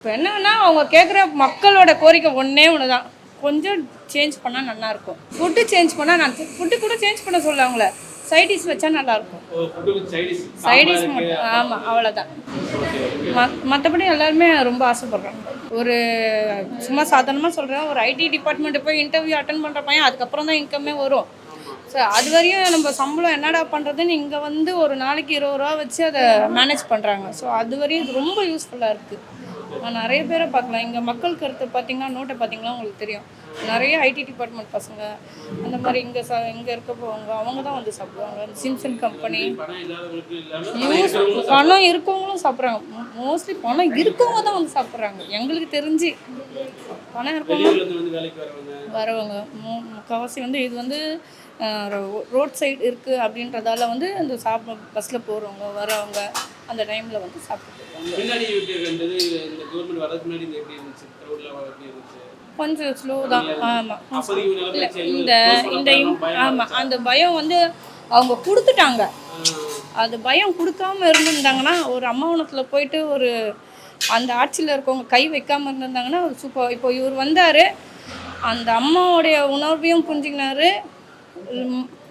இப்போ என்னன்னா அவங்க கேட்குற மக்களோட கோரிக்கை ஒன்றே ஒன்று தான், கொஞ்சம் சேஞ்ச் பண்ணால் நல்லாயிருக்கும். ஃபுட்டு சேஞ்ச் பண்ணால் நான் ஃபுட்டு கூட சேஞ்ச் பண்ண சொல்ல அவங்கள, சைடிஷ் வச்சா நல்லாயிருக்கும். சைடிஷ் மட்டும், ஆமாம், அவ்வளோதான். மற்றபடி எல்லாருமே ரொம்ப ஆசைப்படுறாங்க. ஒரு சும்மா சாதாரணமாக சொல்கிறேன், ஒரு ஐடி டிபார்ட்மெண்ட்டு போய் இன்டர்வியூ அட்டன் பண்ணுற பையன் அதுக்கப்புறம் தான் இன்கம்மே வரும். ஸோ அது வரையும் நம்ம சம்பளம் என்னடா பண்ணுறதுன்னு இங்கே வந்து ஒரு நாளைக்கு 20 ரூபா வச்சு அதை மேனேஜ் பண்ணுறாங்க. ஸோ அது வரையும் இது ரொம்ப யூஸ்ஃபுல்லாக இருக்குது. நான் நிறைய பேரை பார்க்கலாம். இங்கே மக்கள் கருத்து பார்த்தீங்கன்னா, நோட்டை பார்த்தீங்கன்னா உங்களுக்கு தெரியும், நிறைய ஐடி டிபார்ட்மெண்ட் பசங்க அந்த மாதிரி இங்கே இருக்க போவாங்க, அவங்க தான் வந்து சாப்பிடுவாங்க. சிம்சன் கம்பெனி பணம் இருக்கவங்களும் சாப்பிட்றாங்க. மோஸ்ட்லி பணம் இருக்கவங்க தான் வந்து சாப்பிட்றாங்க. எங்களுக்கு தெரிஞ்சு பணம் இருக்கவங்க வரவங்க முக்கால்வாசி வந்து இது வந்து ரோட் சைடு இருக்குது அப்படின்றதால வந்து அந்த பஸ்ஸில் போகிறவங்க வரவங்க அந்த டைமில் வந்து சாப்பிட்டு கொஞ்சம் ஸ்லோ தான். ஆமாம், ஆமாம், அந்த பயம் வந்து அவங்க கொடுத்துட்டாங்க. அது பயம் கொடுக்காம இருந்திருந்தாங்கன்னா, ஒரு அம்மாவனத்தில் போயிட்டு ஒரு அந்த ஆட்சியில் இருக்கவங்க கை வைக்காமல் இருந்திருந்தாங்கன்னா ஒரு சூப்பர். இப்போ இவர் வந்தார், அந்த அம்மாவோடைய உணர்வையும் புரிஞ்சுக்கினாரு,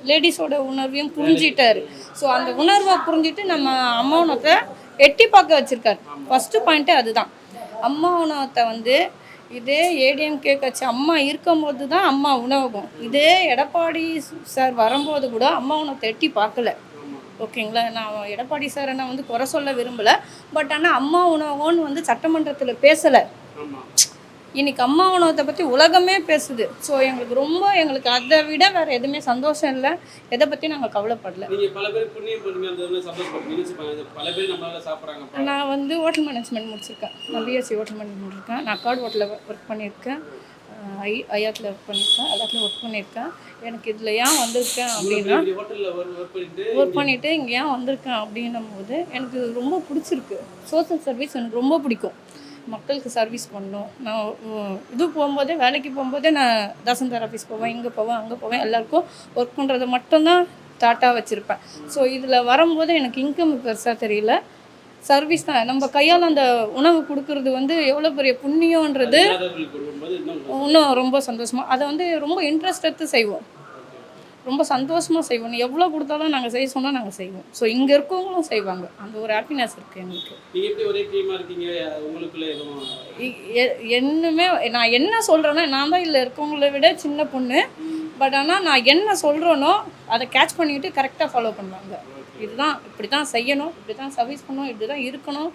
லேடிஸோட உணர்வையும் புரிஞ்சிட்டாரு. ஸோ அந்த உணர்வை புரிஞ்சிட்டு நம்ம அம்மா உணவத்தை எட்டி பார்க்க வச்சுருக்காரு. ஃபஸ்ட்டு பாயிண்ட்டு அதுதான். அம்மா உணவத்தை வந்து இதே ஏடிஎம்கே கட்சி அம்மா இருக்கும்போது தான் அம்மா உணவகம், இதே எடப்பாடி சார் வரும்போது கூட அம்மா உணவத்தை எட்டி பார்க்கல. ஓகேங்களா? நான் எடப்பாடி சாரை நான் வந்து குறை சொல்ல விரும்பலை. பட் ஆனால் அம்மா உணவகம்னு வந்து சட்டமன்றத்தில் பேசலை. இன்றைக்கி அம்மா உணவத்தை பற்றி உலகமே பேசுது. ஸோ எங்களுக்கு அதை விட வேறு எதுவுமே சந்தோஷம் இல்லை. எதை பற்றி நாங்கள் கவலைப்படலை. நான் வந்து ஹோட்டல் மேனேஜ்மெண்ட் முடிச்சிருக்கேன். நான் பிஎஸ்சி ஹோட்டல் மேனேஜ்மெண்ட் இருக்கேன். நான் அக்கார்டு ஹோட்டலில் ஒர்க் பண்ணியிருக்கேன், ஐயாத்தில் ஒர்க் பண்ணியிருக்கேன், எல்லாத்துலையும் ஒர்க் பண்ணியிருக்கேன். எனக்கு இதில் ஏன் வந்திருக்கேன் அப்படின்னா, ஒர்க் பண்ணிவிட்டு இங்கே ஏன் வந்திருக்கேன் அப்படின்னும் போது எனக்கு ரொம்ப பிடிச்சிருக்கு. சோஷியல் சர்வீஸ் எனக்கு ரொம்ப பிடிக்கும். மக்களுக்கு சர்வீஸ் பண்ணணும். நான் இது போகும்போதே, வேலைக்கு போகும்போதே நான் தாசில்தார் ஆஃபீஸ் போவேன், இங்கே போவேன், அங்கே போவேன், எல்லாருக்கும் ஒர்க் பண்ணுறதை மட்டும்தான் தாட்டாக வச்சுருப்பேன். ஸோ இதில் வரும்போது எனக்கு இன்கம் பெருசாக தெரியல, சர்வீஸ் தான். நம்ம கையால் அந்த உணவு கொடுக்கறது வந்து எவ்வளோ பெரிய புண்ணியன்றது இன்னும் ரொம்ப சந்தோஷமாக, அதை வந்து ரொம்ப இன்ட்ரெஸ்ட் எடுத்து செய்வோம், ரொம்ப சந்தோஷமாக செய்வோம். எவ்வளோ கொடுத்தாலும் நாங்கள் செய்ய சொன்னால் நாங்கள் செய்வோம். ஸோ இங்கே இருக்கவங்களும் செய்வாங்க. அந்த ஒரு ஹாப்பினஸ் இருக்குது எங்களுக்கு. என்னமே நான் என்ன சொல்கிறேன்னா, நான் தான் இதில் இருக்கவங்கள விட சின்ன பொண்ணு. பட் ஆனால் நான் என்ன சொல்கிறேனோ அதை கேட்ச் பண்ணிக்கிட்டு கரெக்டாக ஃபாலோ பண்ணுவாங்க. இதுதான், இப்படி தான் செய்யணும், இப்படி தான் சர்வீஸ் பண்ணணும், இப்படி தான் இருக்கணும்.